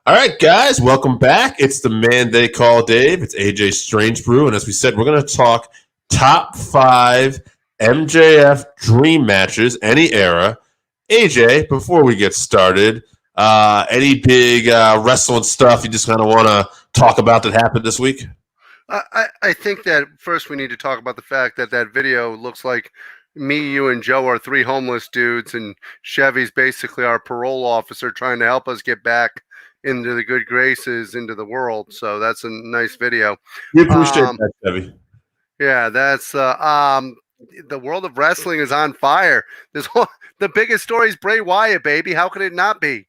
All right, guys, welcome back. It's the man they call Dave. It's AJ Strangebrew, and as we said, we're going to talk top 5 MJF dream matches, any era. AJ, before we get started, any big wrestling stuff you just kind of want to talk about that happened this week? I think that first we need to talk about the fact that that video looks like me, you, and Joe are 3 homeless dudes, and Chevy's basically our parole officer trying to help us get back into the good graces, into the world. So that's a nice video. We appreciate that, Chevy. Yeah, that's the world of wrestling is on fire. The biggest story is Bray Wyatt, baby. How could it not be?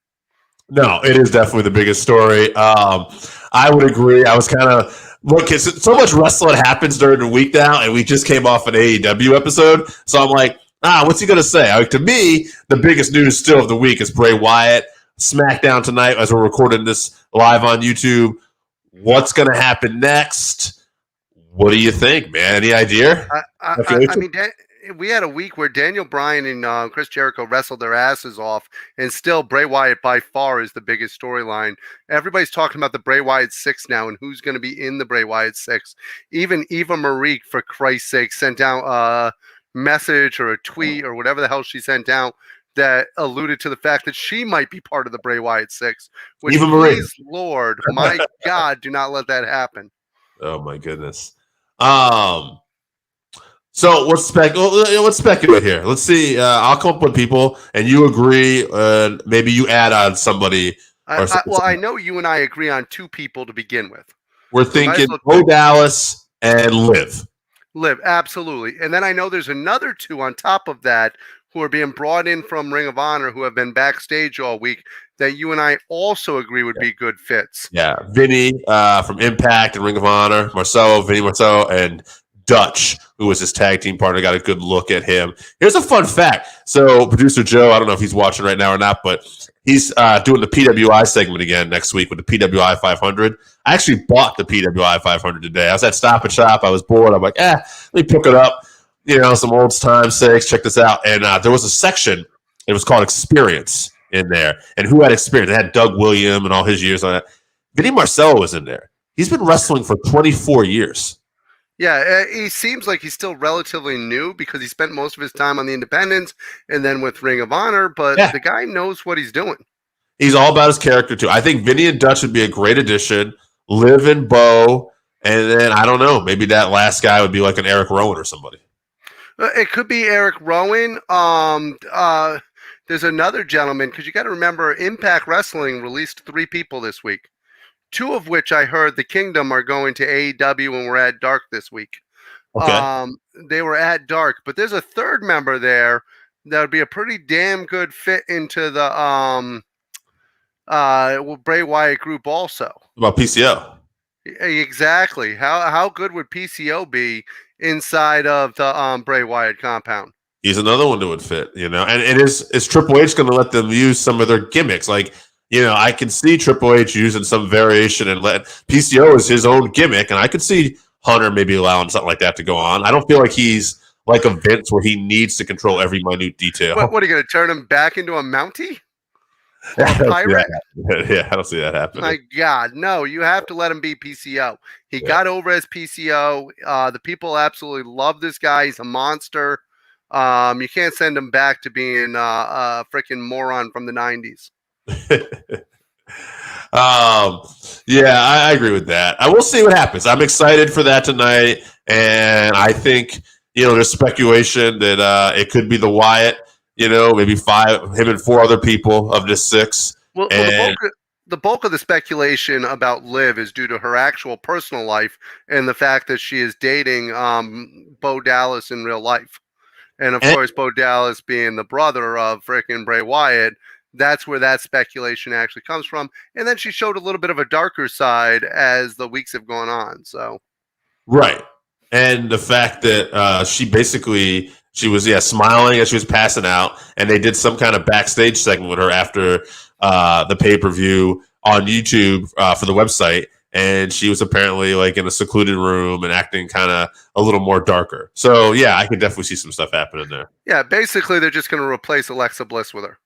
No, it is definitely the biggest story. I would agree. I was kind of look. So much wrestling happens during the week now, and we just came off an AEW episode, so I'm like, what's he gonna say? To me, the biggest news still of the week is Bray Wyatt SmackDown tonight as we're recording this live on YouTube. What's gonna happen next? What do you think, man? Any idea? I mean, we had a week where Daniel Bryan and Chris Jericho wrestled their asses off, and still Bray Wyatt by far is the biggest storyline. Everybody's talking about the Bray Wyatt 6 now and who's going to be in the Bray Wyatt 6. Even Eva Marie, for Christ's sake, sent out a message or a tweet or whatever the hell she sent out that alluded to the fact that she might be part of the Bray Wyatt 6. Which, Eva Marie. Please, Lord, my God, do not let that happen. Oh my goodness. So let's speculate here. Let's see. I'll come up with people, and you agree. Maybe you add on somebody. I know you and I agree on 2 people to begin with. We're thinking Bo Dallas and Liv. Liv, absolutely. And then I know there's another 2 on top of that who are being brought in from Ring of Honor who have been backstage all week that you and I also agree would be good fits. Yeah, Vinny from Impact and Ring of Honor, Vinny Marceau, and Dutch, who was his tag team partner. Got a good look at him. Here's a fun fact. So producer Joe, I don't know if he's watching right now or not, but he's doing the PWI segment again next week with the PWI 500. I actually bought the PWI 500 today. I was at Stop and Shop. I was bored. I'm like, let me pick it up. Some old time sakes. Check this out. And there was a section. It was called Experience in there. And who had experience? They had Doug William and all his years on that. Vinny Marcello was in there. He's been wrestling for 24 years. Yeah, he seems like he's still relatively new because he spent most of his time on the independents and then with Ring of Honor, but the guy knows what he's doing. He's all about his character, too. I think Vinny and Dutch would be a great addition. Liv and Bo, and then, I don't know, maybe that last guy would be like an Eric Rowan or somebody. It could be Eric Rowan. There's another gentleman, because you got to remember, Impact Wrestling released 3 people this week. 2 of which I heard the Kingdom are going to AEW and we're at Dark this week. Okay. They were at Dark, but there's a 3rd member there that would be a pretty damn good fit into the Bray Wyatt group also. About PCO. Exactly. How good would PCO be inside of the Bray Wyatt compound? He's another one that would fit, and is Triple H going to let them use some of their gimmicks? Like, I can see Triple H using some variation and let PCO is his own gimmick, and I could see Hunter maybe allowing something like that to go on. I don't feel like he's like a Vince where he needs to control every minute detail. What are you going to turn him back into a Mountie? Pirate? Yeah, I don't see that happening. My God, no! You have to let him be PCO. He got over as PCO. The people absolutely love this guy. He's a monster. You can't send him back to being a freaking moron from the 90s. I agree with that. I will see what happens. I'm excited for that tonight, and I think there's speculation that it could be the Wyatt. Maybe 5, him and 4 other people of this 6. Well, the bulk of the speculation about Liv is due to her actual personal life and the fact that she is dating Bo Dallas in real life, and of course Bo Dallas being the brother of freaking Bray Wyatt. That's where that speculation actually comes from. And then she showed a little bit of a darker side as the weeks have gone on. So, right. And the fact that she was smiling as she was passing out, and they did some kind of backstage segment with her after the pay-per-view on YouTube for the website, and she was apparently like in a secluded room and acting kind of a little more darker. So, yeah, I could definitely see some stuff happening there. Yeah, basically they're just going to replace Alexa Bliss with her.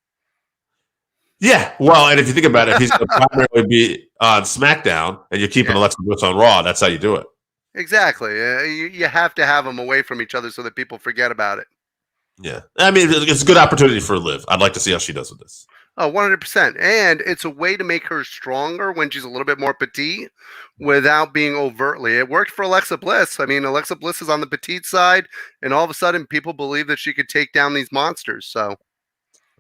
Yeah, well, and if you think about it, if he's going to primarily be on SmackDown and you're keeping Yeah. Alexa Bliss on Raw, that's how you do it. Exactly. You have to have them away from each other so that people forget about it. Yeah, I mean, it's a good opportunity for Liv. I'd like to see how she does with this. Oh, 100%. And it's a way to make her stronger when she's a little bit more petite without being overtly. It worked for Alexa Bliss. I mean, Alexa Bliss is on the petite side, and all of a sudden people believe that she could take down these monsters. So,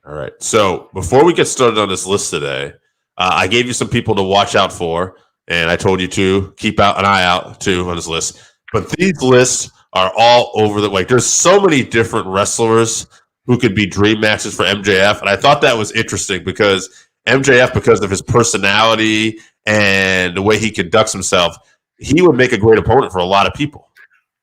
All right. So before we get started on this list today, I gave you some people to watch out for, and I told you to keep out an eye out too on this list. But these lists are all over the like. There's so many different wrestlers who could be dream matches for MJF, and I thought that was interesting because MJF, because of his personality and the way he conducts himself, he would make a great opponent for a lot of people.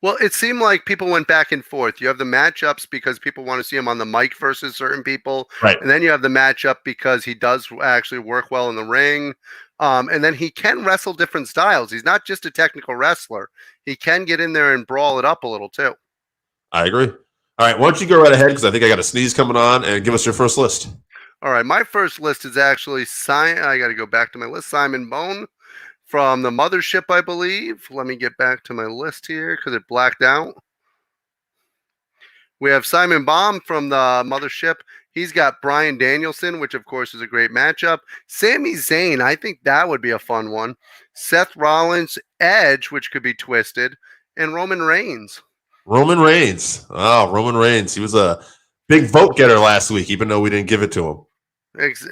well, it seemed like people went back and forth. You have the matchups because people want to see him on the mic versus certain people. Right. And then you have the matchup because he does actually work well in the ring. And then he can wrestle different styles. He's not just a technical wrestler. He can get in there and brawl it up a little too. I agree. All right. Why don't you go right ahead because I think I got a sneeze coming on and give us your first list. All right, my first list is actually I got to go back to my list. Simon Bone from the Mothership, I believe. Let me get back to my list here because it blacked out. We have Simon Baum from the Mothership. He's got Bryan Danielson, which of course is a great matchup. Sami Zayn, I think that would be a fun one. Seth Rollins, Edge, which could be twisted, and Roman Reigns. Roman Reigns. Oh, Roman Reigns. He was a big vote getter last week, even though we didn't give it to him.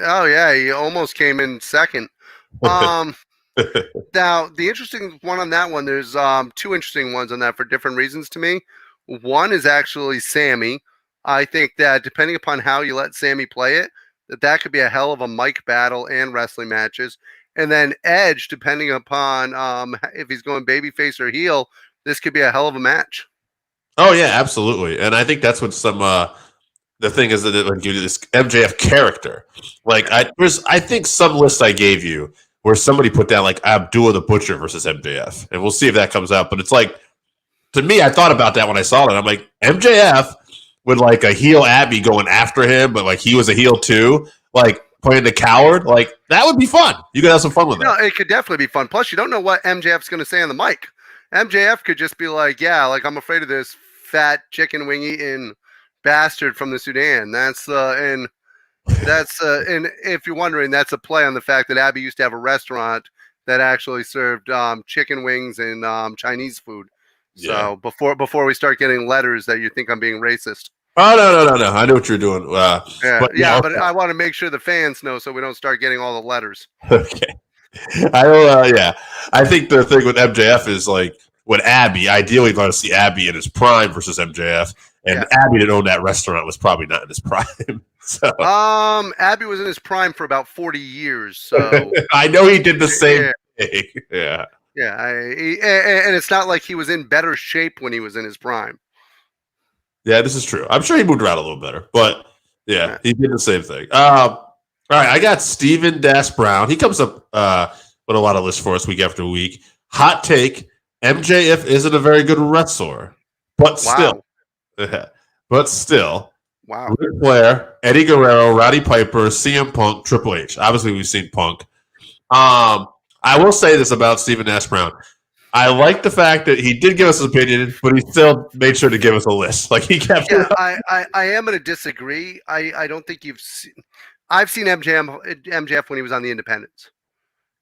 Oh yeah, he almost came in second. Now the interesting one on that one, there's two interesting ones on that for different reasons to me. One is actually Sammy. I think that depending upon how you let Sammy play it, that could be a hell of a mic battle and wrestling matches. And then Edge, depending upon if he's going babyface or heel, this could be a hell of a match. Oh yeah, absolutely. And I think that's what some the thing is that it would give you this MJF character. Like I think some list I gave you where somebody put down like Abdullah the Butcher versus MJF, and we'll see if that comes out. But it's like to me, I thought about that when I saw it. I'm like MJF with like a heel Abby going after him, but like he was a heel too, like playing the coward. Like that would be fun. You could have some fun with that. No, it could definitely be fun. Plus, you don't know what MJF's going to say on the mic. MJF could just be like, "Yeah, like I'm afraid of this fat chicken wing eating bastard from the Sudan." And if you're wondering, that's a play on the fact that Abby used to have a restaurant that actually served chicken wings and Chinese food. Yeah. So before we start getting letters that you think I'm being racist. Oh no! I know what you're doing. But I want to make sure the fans know so we don't start getting all the letters. Okay. I will. Yeah, I think the thing with MJF is like with Abby. Ideally, you'd want to see Abby in his prime versus MJF, and Abby to own that restaurant was probably not in his prime. So, Abby was in his prime for about 40 years. So I know he did the same thing. Yeah. Yeah, and it's not like he was in better shape when he was in his prime. Yeah, this is true. I'm sure he moved around a little better, but yeah, he did the same thing. All right, I got Steven Dash Brown. He comes up with a lot of lists for us week after week. Hot take: MJF isn't a very good wrestler, but still, wow. Ric Flair, Eddie Guerrero, Roddy Piper, CM Punk, Triple H. Obviously, we've seen Punk. I will say this about Steven Nash Brown. I like the fact that he did give us his opinion, but he still made sure to give us a list. Like he kept. Yeah, I am going to disagree. I don't think you've seen. I've seen MJF when he was on the Independents,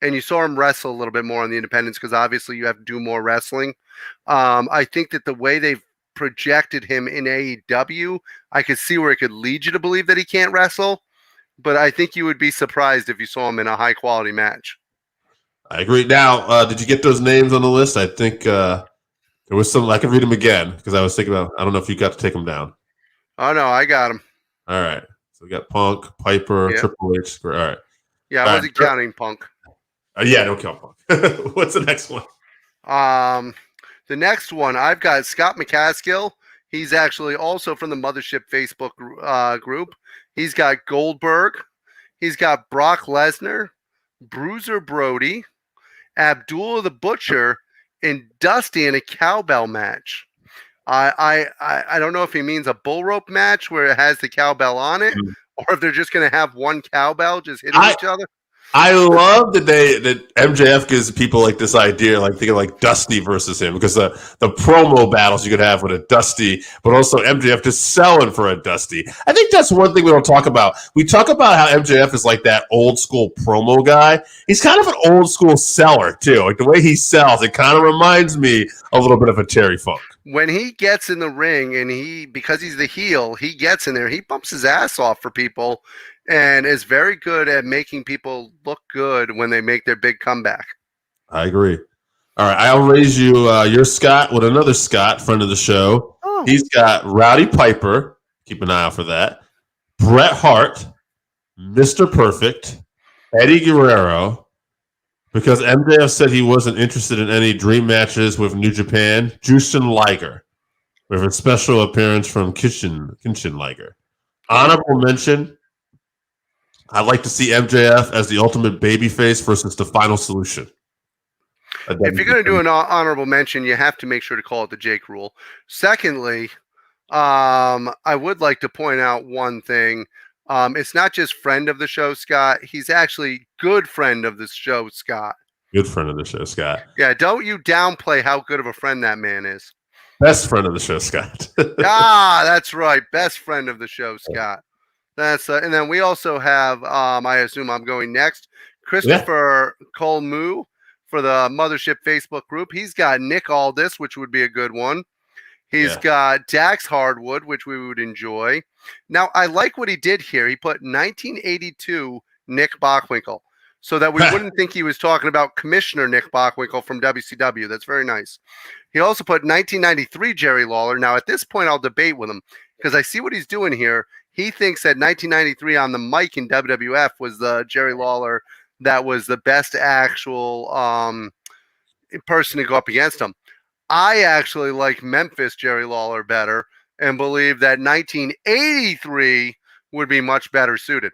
and you saw him wrestle a little bit more on the Independents because obviously you have to do more wrestling. I think that the way they've projected him in AEW, I could see where it could lead you to believe that he can't wrestle, but I think you would be surprised if you saw him in a high quality match. I agree. Now, did you get those names on the list? I think there was some. I can read them again because I was thinking about. I don't know if you got to take them down. Oh no, I got them. All right. So we got Punk, Piper, Triple H. All right. Yeah, I wasn't counting Punk. Yeah, don't count Punk. What's the next one? The next one I've got Scott McCaskill. He's actually also from the Mothership Facebook group. He's got Goldberg. He's got Brock Lesnar, Bruiser Brody, Abdullah the Butcher, and Dusty in a cowbell match. I don't know if he means a bull rope match where it has the cowbell on it, or if they're just going to have one cowbell just hitting each other. I love that MJF gives people like this idea, like thinking like Dusty versus him, because the promo battles you could have with a Dusty, but also MJF just selling for a Dusty. I think that's one thing we don't talk about. We talk about how MJF is like that old school promo guy. He's kind of an old school seller too. Like the way he sells, it kind of reminds me a little bit of a Terry Funk. When he gets in the ring and because he's the heel, he gets in there, he bumps his ass off for people and is very good at making people look good when they make their big comeback. I agree. All right, I'll raise you your Scott with another Scott, friend of the show. Oh. He's got Rowdy Piper. Keep an eye out for that. Bret Hart, Mr. Perfect, Eddie Guerrero, because MJF said he wasn't interested in any dream matches with New Japan, Jushin Liger, with a special appearance from Kishin Liger. Honorable mention, I'd like to see MJF as the ultimate babyface versus the Final Solution. If you're going to do an honorable mention, you have to make sure to call it the Jake rule. Secondly, I would like to point out one thing. It's not just friend of the show, Scott. He's actually good friend of the show, Scott. Good friend of the show, Scott. Yeah, don't you downplay how good of a friend that man is. Best friend of the show, Scott. That's right. Best friend of the show, Scott. That's and then we also have, I assume I'm going next, Christopher Colmu for the Mothership Facebook group. He's got Nick Aldis, which would be a good one. He's got Dax Hardwood, which we would enjoy. Now, I like what he did here. He put 1982 Nick Bockwinkel so that we wouldn't think he was talking about Commissioner Nick Bockwinkel from WCW. That's very nice. He also put 1993 Jerry Lawler. Now, at this point, I'll debate with him because I see what he's doing here. He thinks that 1993 on the mic in WWF was the Jerry Lawler that was the best actual person to go up against him. I actually like Memphis Jerry Lawler better and believe that 1983 would be much better suited.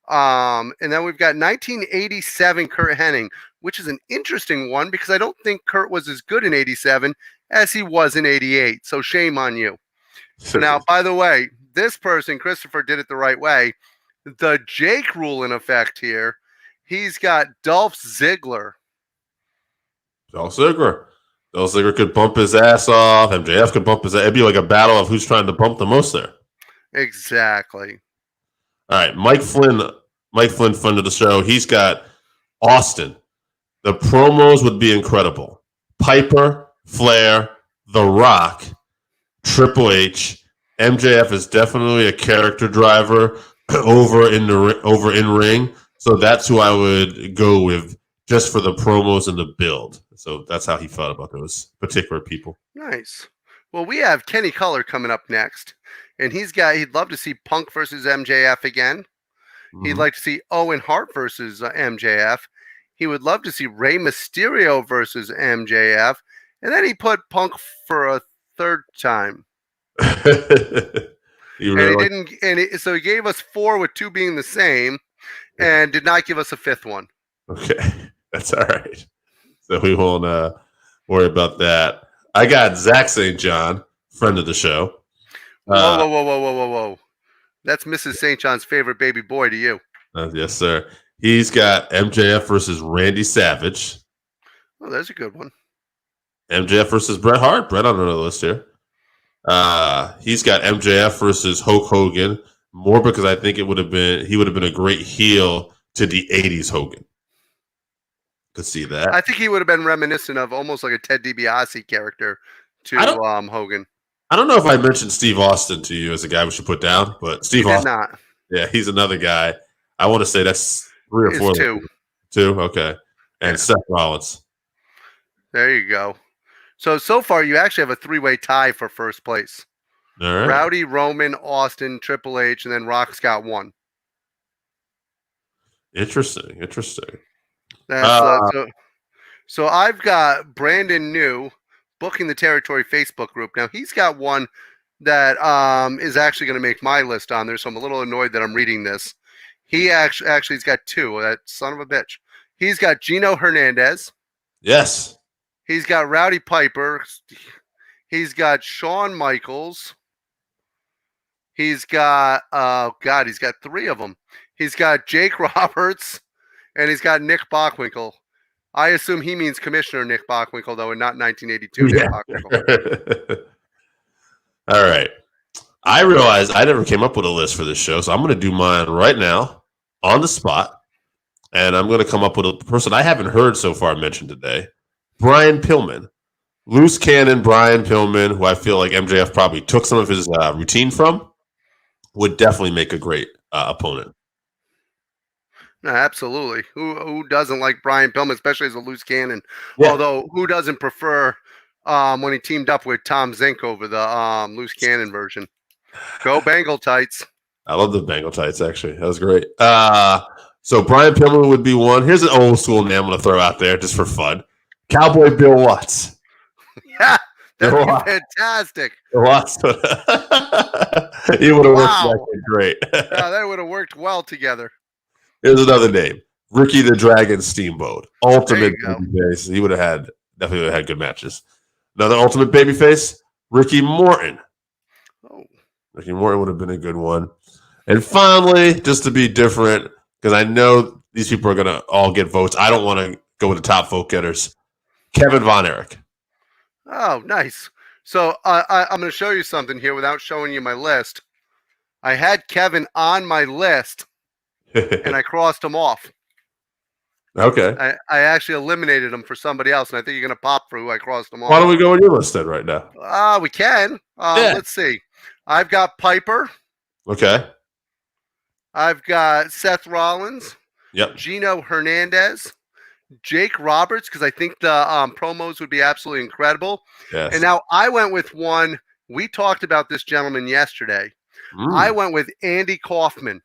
And then we've got 1987 Kurt Hennig, which is an interesting one because I don't think Kurt was as good in 87 as he was in 88. So shame on you. So now, by the way, this person, Christopher, did it the right way. The Jake rule in effect here. He's got Dolph Ziggler. Dolph Ziggler could bump his ass off. MJF could bump his ass. It'd be like a battle of who's trying to bump the most there. Exactly. All right, Mike Flynn, friend of the show. He's got Austin. The promos would be incredible. Piper, Flair, The Rock, Triple H. MJF is definitely a character driver over in ring. So that's who I would go with just for the promos and the build. So that's how he felt about those particular people. Nice. Well, we have Kenny Culler coming up next. And he'd love to see Punk versus MJF again. Mm-hmm. He'd like to see Owen Hart versus MJF. He would love to see Rey Mysterio versus MJF. And then he put Punk for a third time. So he gave us 4 with 2 being the same and did not give us a 5th one. Okay, that's all right. So we won't worry about that. I got Zach St. John, friend of the show. Whoa. That's Mrs. St. John's favorite baby boy to you. Yes, sir. He's got MJF versus Randy Savage. Oh, there's a good one. MJF versus Bret Hart. Bret on the list here. He's got MJF versus Hulk Hogan. More because I think he would have been a great heel to the 80s Hogan. Could see that. I think he would have been reminiscent of almost like a Ted DiBiase character to Hogan. I don't know if I mentioned Steve Austin to you as a guy we should put down, but Steve Austin. Did not. Yeah, he's another guy. I want to say that's 3 or 4. 2. 2, okay. And Seth Rollins. There you go. So far, you actually have a 3-way tie for first place. All right. Rowdy, Roman, Austin, Triple H, and then Rock's got 1. Interesting. So I've got Brandon New booking the Territory Facebook group. Now, he's got one that is actually going to make my list on there, so I'm a little annoyed that I'm reading this. He actually he's got 2. That son of a bitch. He's got Gino Hernandez. Yes. He's got Rowdy Piper. He's got Shawn Michaels. He's got he's got three of them. He's got Jake Roberts and he's got Nick Bockwinkel. I assume he means Commissioner Nick Bockwinkel, though, and not 1982 Nick Bockwinkel. All right. I realized I never came up with a list for this show, so I'm going to do mine right now on the spot. And I'm going to come up with a person I haven't heard so far mentioned today, Brian Pillman. Loose cannon Brian Pillman, who I feel like MJF probably took some of his routine from, would definitely make a great opponent. No, absolutely. Who doesn't like Brian Pillman, especially as a loose cannon? Yeah. Although, who doesn't prefer when he teamed up with Tom Zink over the loose cannon version? Go Bengal tights. I love the Bengal tights, actually. That was great. So Brian Pillman would be one. Here's an old school name I'm going to throw out there just for fun. Cowboy Bill Watts. Yeah, that'd be fantastic. Bill Watts. He would have worked great. Yeah, they would have worked well together. Here's another name. Ricky the Dragon Steamboat. Ultimate babyface. He would have definitely had good matches. Another ultimate babyface, Ricky Morton. Oh. Ricky Morton would have been a good one. And finally, just to be different, because I know these people are going to all get votes. I don't want to go with the top vote getters. Kevin Von Erich. Oh, nice. So I'm going to show you something here without showing you my list. I had Kevin on my list, and I crossed him off. Okay. I actually eliminated him for somebody else, and I think you're going to pop for who I crossed him off. Why don't we go with your list then right now? We can. Let's see. I've got Piper. Okay. I've got Seth Rollins. Yep. Gino Hernandez. Jake Roberts, because I think the promos would be absolutely incredible. Yes. And now I went with one. We talked about this gentleman yesterday. I went with Andy Kaufman.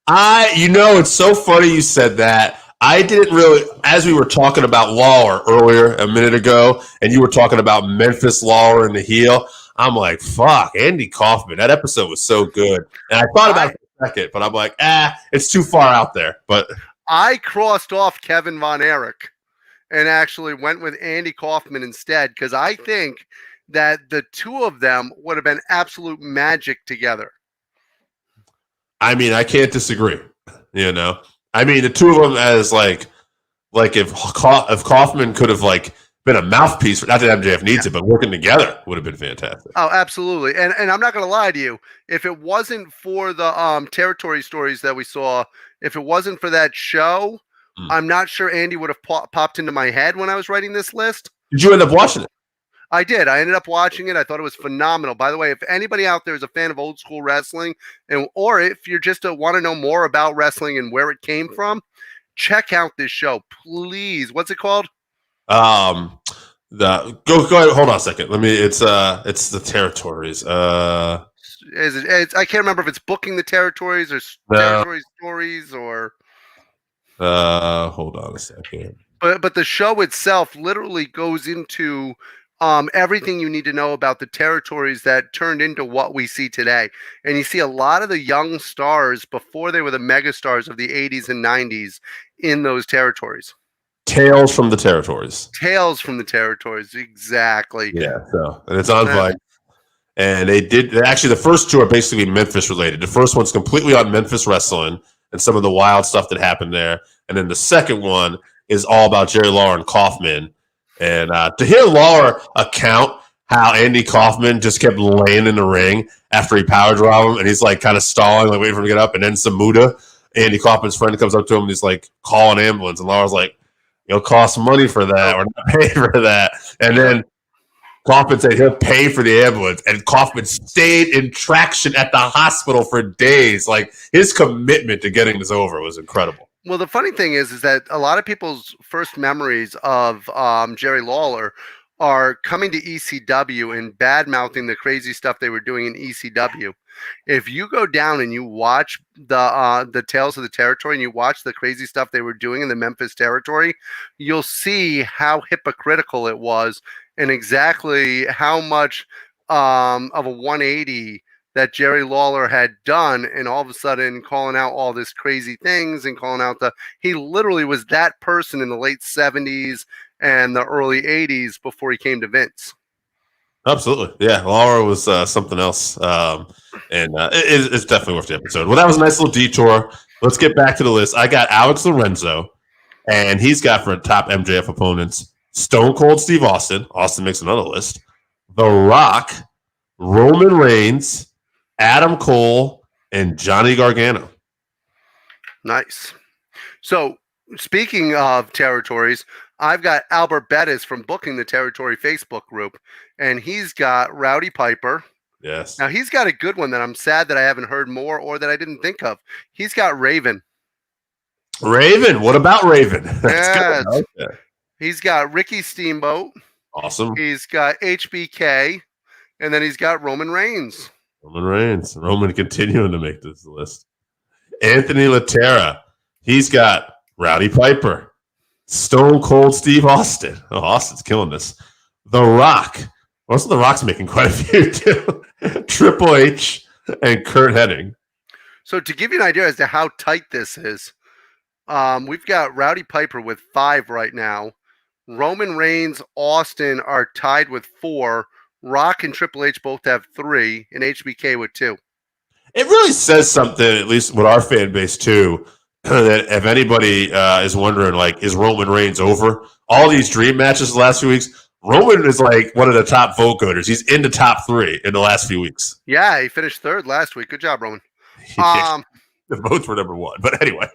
It's so funny you said that. I didn't really, as we were talking about Lawler earlier a minute ago, and you were talking about Memphis Lawler and the heel, I'm like, fuck, Andy Kaufman. That episode was so good. And I thought about it for a second, but I'm like, it's too far out there. But I crossed off Kevin Von Erich and actually went with Andy Kaufman instead, because I think that the two of them would have been absolute magic together. I mean, I can't disagree. I mean, the two of them as like if Kaufman could have been a mouthpiece, not that MJF needs it, but working together would have been fantastic. Oh, absolutely. And I'm not going to lie to you. If it wasn't for the territory stories that we saw, if it wasn't for that show, I'm not sure Andy would have popped into my head when I was writing this list. Did you end up watching it? I did. I ended up watching it. I thought it was phenomenal. By the way, if anybody out there is a fan of old school wrestling, or if you're just want to know more about wrestling and where it came from, check out this show, please. What's it called? Go ahead. Hold on a second. It's the territories. I can't remember if it's Booking the Territories or Territory Stories or. Hold on a second. But the show itself literally goes into everything you need to know about the territories that turned into what we see today. And you see a lot of the young stars before they were the megastars of the 80s and 90s in those territories. Tales from the Territories. Tales from the Territories, exactly. Yeah, and it's on Vice. And actually the first two are basically Memphis related. The first one's completely on Memphis wrestling and some of the wild stuff that happened there. And then the second one is all about Jerry Lawler and Kaufman. And to hear Lawler account how Andy Kaufman just kept laying in the ring after he power drove him, and he's kind of stalling, waiting for him to get up, and then Samuda, Andy Kaufman's friend, comes up to him and he's call an ambulance, and Lawler's like, "It'll cost money for that. We're not paying for that." And then Kaufman said he'll pay for the ambulance, and Kaufman stayed in traction at the hospital for days. His commitment to getting this over was incredible. Well, the funny thing is that a lot of people's first memories of Jerry Lawler are coming to ECW and bad-mouthing the crazy stuff they were doing in ECW. If you go down and you watch the Tales of the Territory and you watch the crazy stuff they were doing in the Memphis territory, you'll see how hypocritical it was and exactly how much of a 180 that Jerry Lawler had done, and all of a sudden calling out all this crazy things and calling out he literally was that person in the late 70s and the early 80s before he came to Vince. Absolutely. Yeah. Laura was something else. It's definitely worth the episode. Well, that was a nice little detour. Let's get back to the list. I got Alex Lorenzo, and he's got for top MJF opponents Stone Cold Steve Austin. Austin makes another list. The Rock, Roman Reigns, Adam Cole, and Johnny Gargano. Nice. So, speaking of territories, I've got Albert Bettis from Booking the Territory Facebook group, and he's got Rowdy Piper. Yes. Now, he's got a good one that I'm sad that I haven't heard more or that I didn't think of. He's got Raven. Raven. What about Raven? Yes. Okay. He's got Ricky Steamboat. Awesome. He's got HBK, and then he's got Roman Reigns. Roman continuing to make this list. Anthony Laterra. He's got Rowdy Piper. Stone Cold Steve Austin. Oh, Austin's killing this. The Rock. Also, The Rock's making quite a few, too. Triple H and Kurt Hennig. So to give you an idea as to how tight this is, we've got Rowdy Piper with 5 right now. Roman Reigns, Austin are tied with 4. Rock and Triple H both have 3, and HBK with 2. It really says something, at least with our fan base, too, that if anybody is wondering, like, is Roman Reigns over? All these dream matches the last few weeks, Roman is like one of the top vote getters. He's in the top 3 in the last few weeks. Yeah, he finished 3rd last week. Good job, Roman. The votes were number 1, but anyway.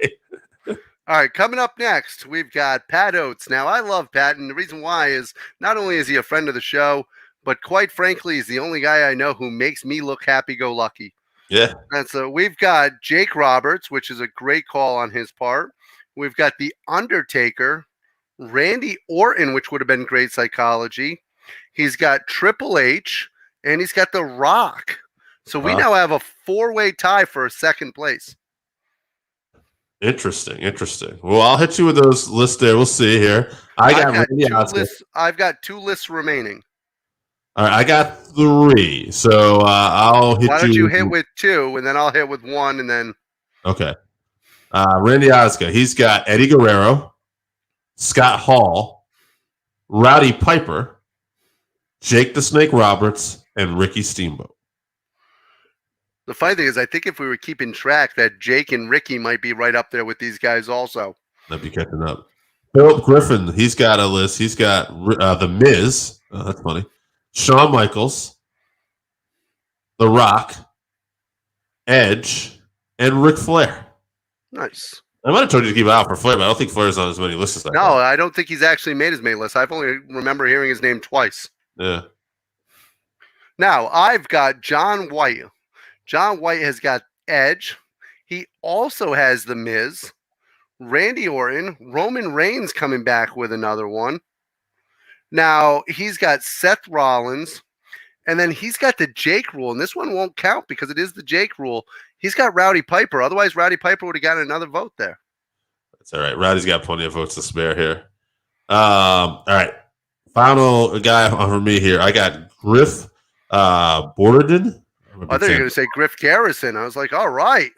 All right, coming up next, we've got Pat Oates. Now, I love Pat, and the reason why is not only is he a friend of the show, but quite frankly, he's the only guy I know who makes me look happy-go-lucky. Yeah. And so we've got Jake Roberts, which is a great call on his part. We've got The Undertaker, Randy Orton, which would have been great psychology. He's got Triple H, and he's got The Rock. So we now have a 4-way tie for second place. Interesting. Well, I'll hit you with those lists there. We'll see here. I've got 2 lists remaining. All right, I got 3. So I'll hit you. Why don't you hit with 2, and then I'll hit with 1, and then. Okay. Randy Oscar. He's got Eddie Guerrero, Scott Hall, Rowdy Piper, Jake the Snake Roberts, and Ricky Steamboat. The funny thing is, I think if we were keeping track, that Jake and Ricky might be right up there with these guys also. That'd be catching up. Philip Griffin, he's got a list. He's got The Miz. Oh, that's funny. Shawn Michaels, The Rock, Edge, and Ric Flair. Nice. I might have told you to keep it out for Flair, but I don't think Flair's on as many lists as that. No, I don't think he's actually made his main list. I've only remember hearing his name twice. Yeah. Now, I've got John White. John White has got Edge. He also has The Miz, Randy Orton, Roman Reigns coming back with another one. Now, he's got Seth Rollins, and then he's got the Jake rule, and this one won't count because it is the Jake rule. He's got Rowdy Piper. Otherwise, Rowdy Piper would have gotten another vote there. That's all right. Rowdy's got plenty of votes to spare here. All right. Final guy for me here. I got Griff Borden. I thought you were going to say Griff Garrison. I was like, all right.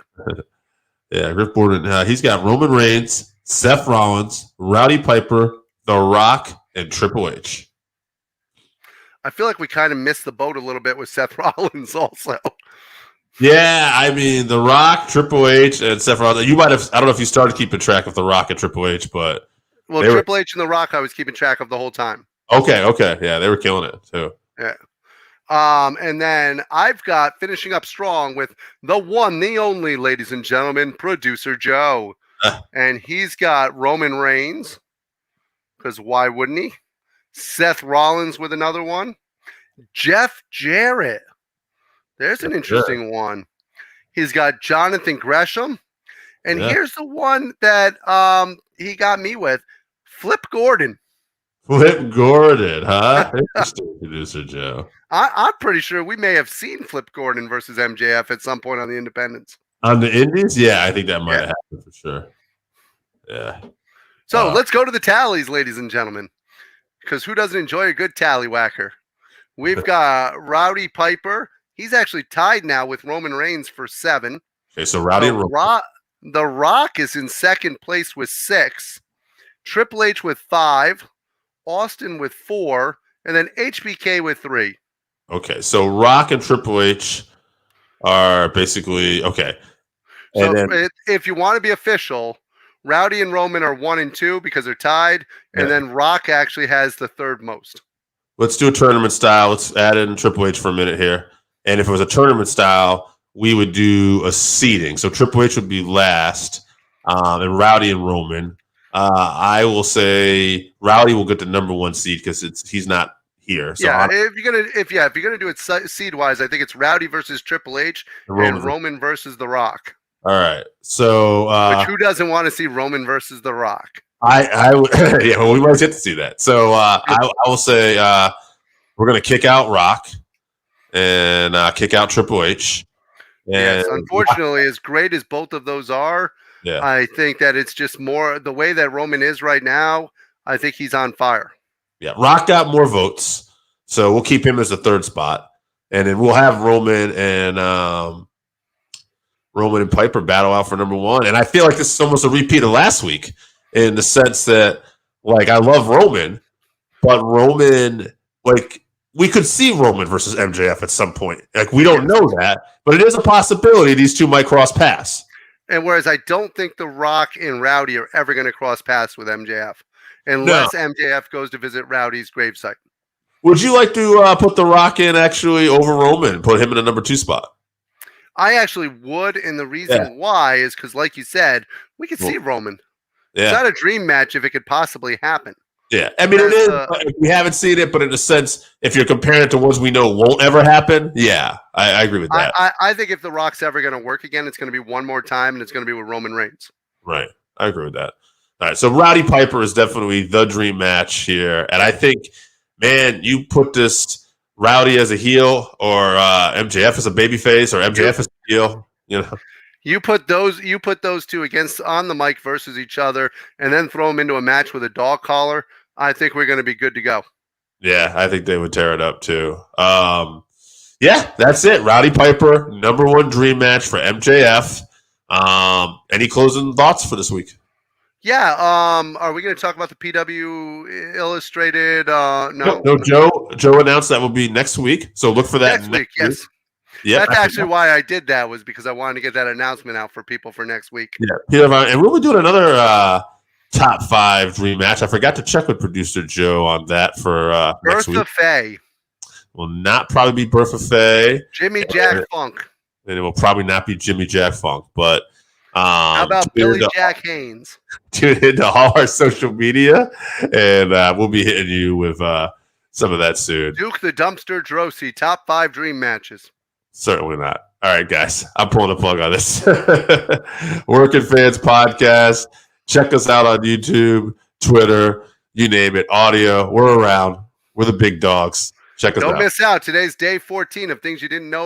Yeah, Griff Borden. He's got Roman Reigns, Seth Rollins, Rowdy Piper, The Rock, and Triple H. I feel like we kind of missed the boat a little bit with Seth Rollins also. Yeah, I mean, The Rock, Triple H, and Seth Rollins. You might have, I don't know if you started keeping track of The Rock and Triple H, but. Well, Triple H and The Rock I was keeping track of the whole time. Okay. Yeah, they were killing it too. Yeah. And then I've got finishing up strong with the one, the only, ladies and gentlemen, Producer Joe. And he's got Roman Reigns, because why wouldn't he? Seth Rollins with another one. Jeff Jarrett. There's an interesting one. He's got Jonathan Gresham. And here's the one that he got me with. Flip Gordon. Flip Gordon, huh? Interesting, Producer Joe. I'm pretty sure we may have seen Flip Gordon versus MJF at some point on the Independents. On the Indies? Yeah, I think that might have happened for sure. Yeah. So let's go to the tallies, ladies and gentlemen. Because who doesn't enjoy a good tallywhacker? We've got Rowdy Piper. He's actually tied now with Roman Reigns for 7. Okay, so Rowdy and Roman. The Rock is in second place with 6. Triple H with 5. Austin with 4. And then HBK with 3. Okay, so Rock and Triple H are basically okay. So And then if you want to be official, Rowdy and Roman are 1 and 2 because they're tied, and then Rock actually has the third most. let's do a tournament style. Let's add in Triple H for a minute here. And if it was a tournament style, we would do a seeding. So Triple H would be last, and Rowdy and Roman. I will say Rowdy will get the number 1 seed because he's not here. So yeah, if you're gonna do it seed wise, I think it's Rowdy versus Triple H and Roman versus The Rock. All right, so which who doesn't want to see Roman versus The Rock? I yeah, well, we might get to see that. So I will say we're gonna kick out Rock and kick out Triple H. And yes, unfortunately, as great as both of those are, I think that it's just more the way that Roman is right now. I think he's on fire. Yeah, Rock got more votes, so we'll keep him as the third spot, and then we'll have Roman and Piper battle out for number 1. And I feel like this is almost a repeat of last week in the sense that, like, I love Roman, but Roman, like, we could see Roman versus MJF at some point. Like, we don't know that, but it is a possibility these two might cross paths. And whereas I don't think The Rock and Rowdy are ever going to cross paths with MJF unless MJF goes to visit Rowdy's gravesite. Would you like to put The Rock in actually over Roman and put him in the number 2 spot? I actually would, and the reason why is because, like you said, we could see Roman. Yeah. It's not a dream match if it could possibly happen. Yeah, I mean, it is. We haven't seen it, but in a sense, if you're comparing it to ones we know won't ever happen, yeah, I agree with that. I think if The Rock's ever going to work again, it's going to be one more time, and it's going to be with Roman Reigns. Right, I agree with that. All right, so Rowdy Piper is definitely the dream match here, and I think, man, you put this Rowdy as a heel, or MJF as a babyface, or MJF as a heel, you know. You put those two against on the mic versus each other, and then throw them into a match with a dog collar. I think we're going to be good to go. Yeah, I think they would tear it up too. Yeah, that's it. Rowdy Piper, number 1 dream match for MJF. Any closing thoughts for this week? Yeah. Are we going to talk about the PW Illustrated? No. Joe announced that will be next week. So look for that next week. Yes. Yeah, that's actually why I did that, was because I wanted to get that announcement out for people for next week. Yeah, and we'll be doing another top 5 dream match. I forgot to check with producer Joe on that for next week. Bertha Faye will not probably be Bertha Faye. Jimmy Jack Funk. And it will probably not be Jimmy Jack Funk, but how about Billy Jack Haynes? Tune into all our social media, and we'll be hitting you with some of that soon. Duke the Dumpster Drosy, top 5 dream matches. Certainly not. All right, guys, I'm pulling the plug on this. Working Fans Podcast. Check us out on YouTube, Twitter, you name it, audio. We're around. We're the big dogs. Check us out. Don't miss out. Today's day 14 of things you didn't know.